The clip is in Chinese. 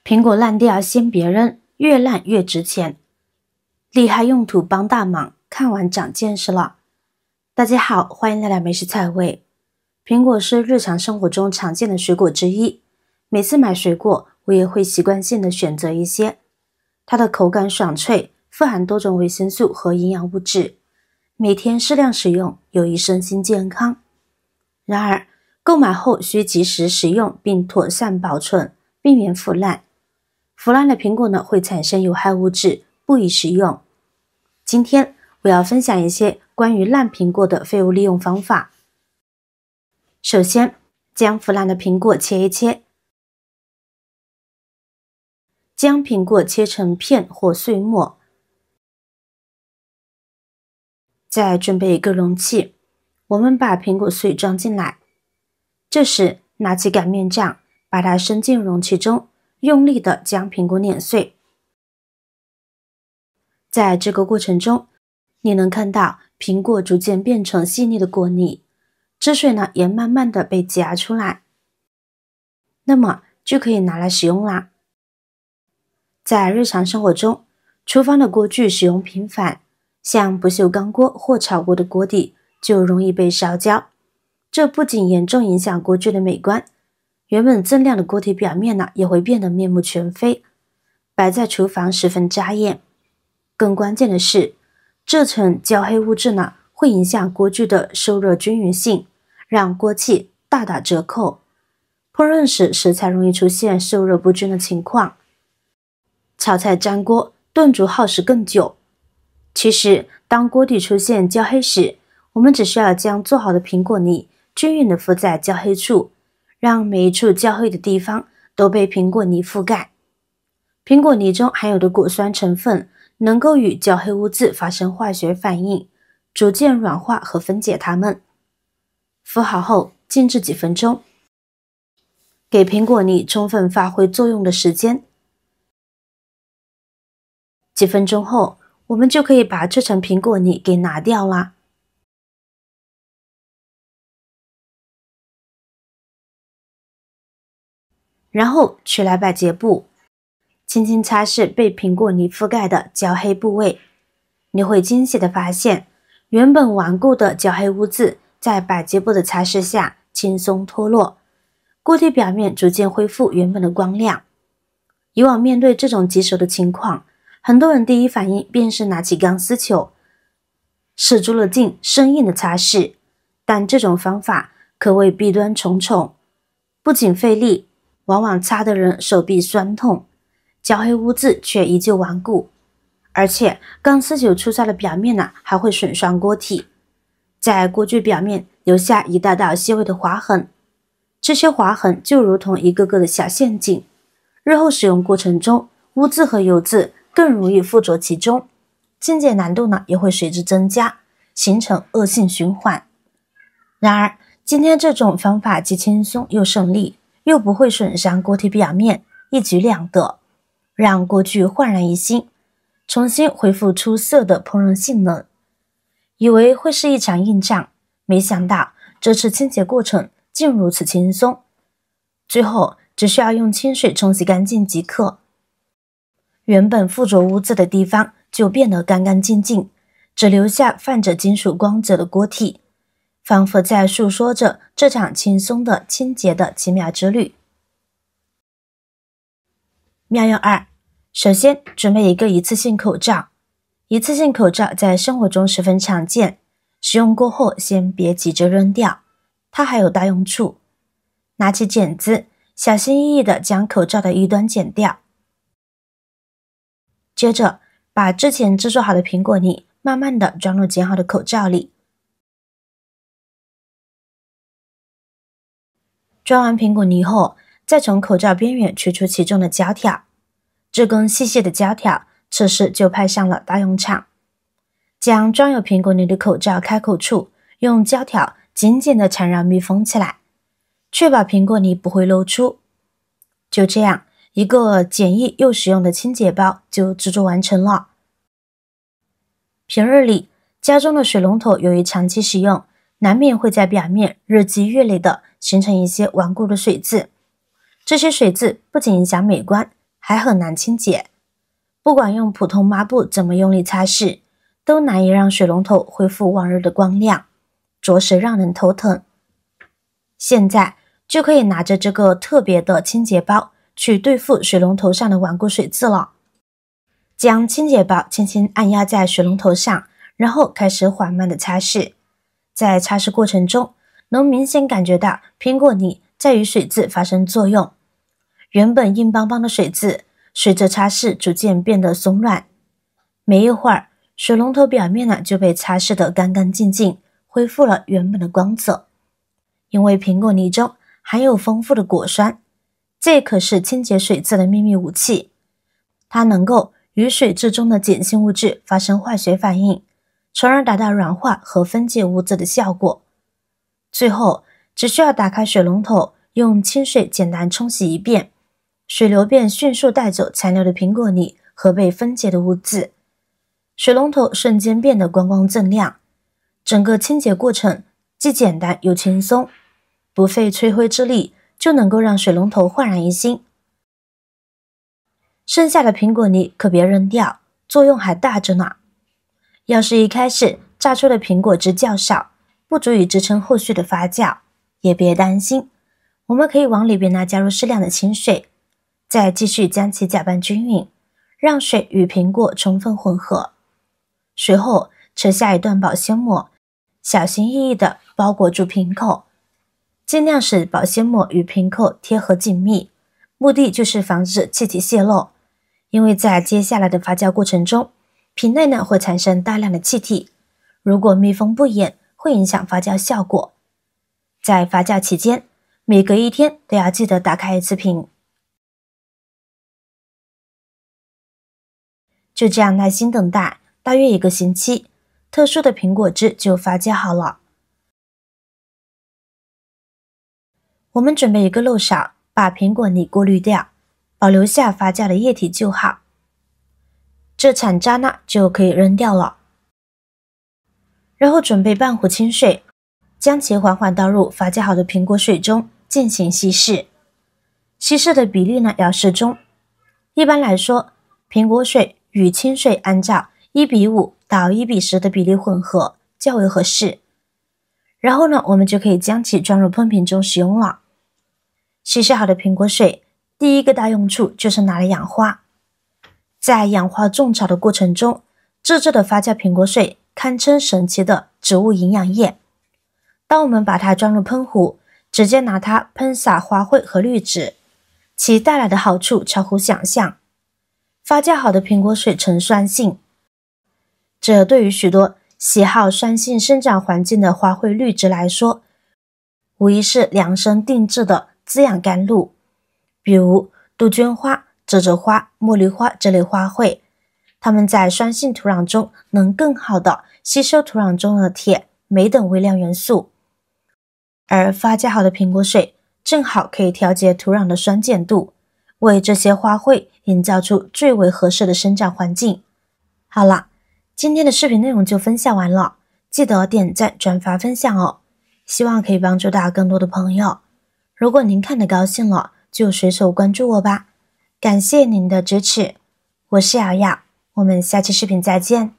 苹果烂掉先别扔，越烂越值钱。厉害用途帮大忙，看完长见识了。大家好，欢迎来到美食菜味。苹果是日常生活中常见的水果之一，每次买水果我也会习惯性的选择一些。它的口感爽脆，富含多种维生素和营养物质，每天适量食用有益身心健康。然而，购买后需及时食用并妥善保存，避免腐烂。腐烂的苹果呢会产生有害物质，不宜食用。今天我要分享一些关于烂苹果的废物利用方法。首先，将腐烂的苹果切一切，将苹果切成片或碎末。再准备一个容器，我们把苹果碎装进来。这时，拿起擀面杖，把它伸进容器中，用力地将苹果碾碎。在这个过程中，你能看到苹果逐渐变成细腻的果泥，汁水呢也慢慢地被挤压出来，那么就可以拿来食用啦。在日常生活中，厨房的锅具使用频繁，像不锈钢锅或炒锅的锅底就容易被烧焦，这不仅严重影响锅具的美观，原本锃亮的锅体表面呢也会变得面目全非，摆在厨房十分扎眼。更关键的是，这层焦黑物质呢会影响锅具的受热均匀性，让锅气大打折扣。烹饪时食材容易出现受热不均的情况，炒菜粘锅，炖煮耗时更久。其实，当锅底出现焦黑时，我们只需要将做好的苹果泥均匀地敷在焦黑处，让每一处焦黑的地方都被苹果泥覆盖。苹果泥中含有的果酸成分能够与焦黑污渍发生化学反应，逐渐软化和分解它们。敷好后静置几分钟，给苹果泥充分发挥作用的时间。几分钟后，我们就可以把这层苹果泥给拿掉啦。然后取来百洁布，轻轻擦拭被苹果泥覆盖的焦黑部位，你会惊喜地发现，原本顽固的焦黑污渍在百洁布的擦拭下轻松脱落，锅体表面逐渐恢复原本的光亮。以往面对这种棘手的情况，很多人第一反应便是拿起钢丝球，使足了劲生硬的擦拭，但这种方法可谓弊端重重，不仅费力，往往擦的人手臂酸痛，焦黑污渍却依旧顽固，而且钢丝球粗糙的表面呢还会损伤锅体，在锅具表面留下一大道细微的划痕，这些划痕就如同一个个的小陷阱，日后使用过程中，污渍和油渍更容易附着其中，清洁难度呢也会随之增加，形成恶性循环。然而，今天这种方法既轻松又省力，又不会损伤锅体表面，一举两得，让锅具焕然一新，重新恢复出色的烹饪性能。以为会是一场硬仗，没想到这次清洁过程竟如此轻松，最后只需要用清水冲洗干净即可。原本附着污渍的地方就变得干干净净，只留下泛着金属光泽的锅体，仿佛在诉说着这场轻松的清洁的奇妙之旅。妙用2，首先准备一个一次性口罩。一次性口罩在生活中十分常见，使用过后先别急着扔掉，它还有大用处。拿起剪子，小心翼翼地将口罩的一端剪掉。接着，把之前制作好的苹果泥慢慢地装入剪好的口罩里。装完苹果泥后，再从口罩边缘取出其中的胶条，这根细细的胶条此时就派上了大用场。将装有苹果泥的口罩开口处用胶条紧紧地缠绕密封起来，确保苹果泥不会漏出。就这样，一个简易又实用的清洁包就制作完成了。平日里，家中的水龙头由于长期使用，难免会在表面日积月累地形成一些顽固的水渍。这些水渍不仅影响美观，还很难清洁。不管用普通抹布怎么用力擦拭，都难以让水龙头恢复往日的光亮，着实让人头疼。现在就可以拿着这个特别的清洁包去对付水龙头上的顽固水渍了。将清洁包轻轻按压在水龙头上，然后开始缓慢的擦拭。在擦拭过程中，能明显感觉到苹果泥在与水渍发生作用，原本硬邦邦的水渍随着擦拭逐渐变得松软。没一会儿，水龙头表面就被擦拭得干干净净，恢复了原本的光泽。因为苹果泥中含有丰富的果酸，这可是清洁水渍的秘密武器。它能够与水质中的碱性物质发生化学反应，从而达到软化和分解污渍的效果。最后，只需要打开水龙头，用清水简单冲洗一遍，水流便迅速带走残留的苹果泥和被分解的污渍，水龙头瞬间变得光光锃亮。整个清洁过程既简单又轻松，不费吹灰之力就能够让水龙头焕然一新。剩下的苹果泥可别扔掉，作用还大着呢。要是一开始榨出的苹果汁较少，不足以支撑后续的发酵，也别担心，我们可以往里边加入适量的清水，再继续将其搅拌均匀，让水与苹果充分混合。随后扯下一段保鲜膜，小心翼翼地包裹住瓶口，尽量使保鲜膜与瓶口贴合紧密，目的就是防止气体泄漏。因为在接下来的发酵过程中，瓶内会产生大量的气体，如果密封不严，会影响发酵效果。在发酵期间，每隔1天都要记得打开一次瓶。就这样耐心等待，大约1个星期，特殊的苹果汁就发酵好了。我们准备一个漏勺，把苹果泥过滤掉，保留下发酵的液体就好。这残渣就可以扔掉了。然后准备半壶清水，将其缓缓倒入发酵好的苹果水中进行稀释。稀释的比例要适中。一般来说，苹果水与清水按照1:5到1:10的比例混合较为合适。然后我们就可以将其装入喷瓶中使用了。稀释好的苹果水，第一个大用处就是拿来养花。在氧化种草的过程中，自制的发酵苹果水堪称神奇的植物营养液。当我们把它装入喷壶，直接拿它喷洒花卉和绿植，其带来的好处超乎想象。发酵好的苹果水呈酸性，这对于许多喜好酸性生长环境的花卉绿植来说，无疑是量身定制的滋养甘露。比如杜鹃花、折折花、茉莉花这类花卉，它们在酸性土壤中能更好地吸收土壤中的铁、镁等微量元素，而发酵好的苹果水正好可以调节土壤的酸碱度，为这些花卉营造出最为合适的生长环境。好了，今天的视频内容就分享完了，记得点赞、转发、分享哦，希望可以帮助到更多的朋友。如果您看得高兴了，就随手关注我吧，感谢您的支持。我是瑶瑶，我们下期视频再见。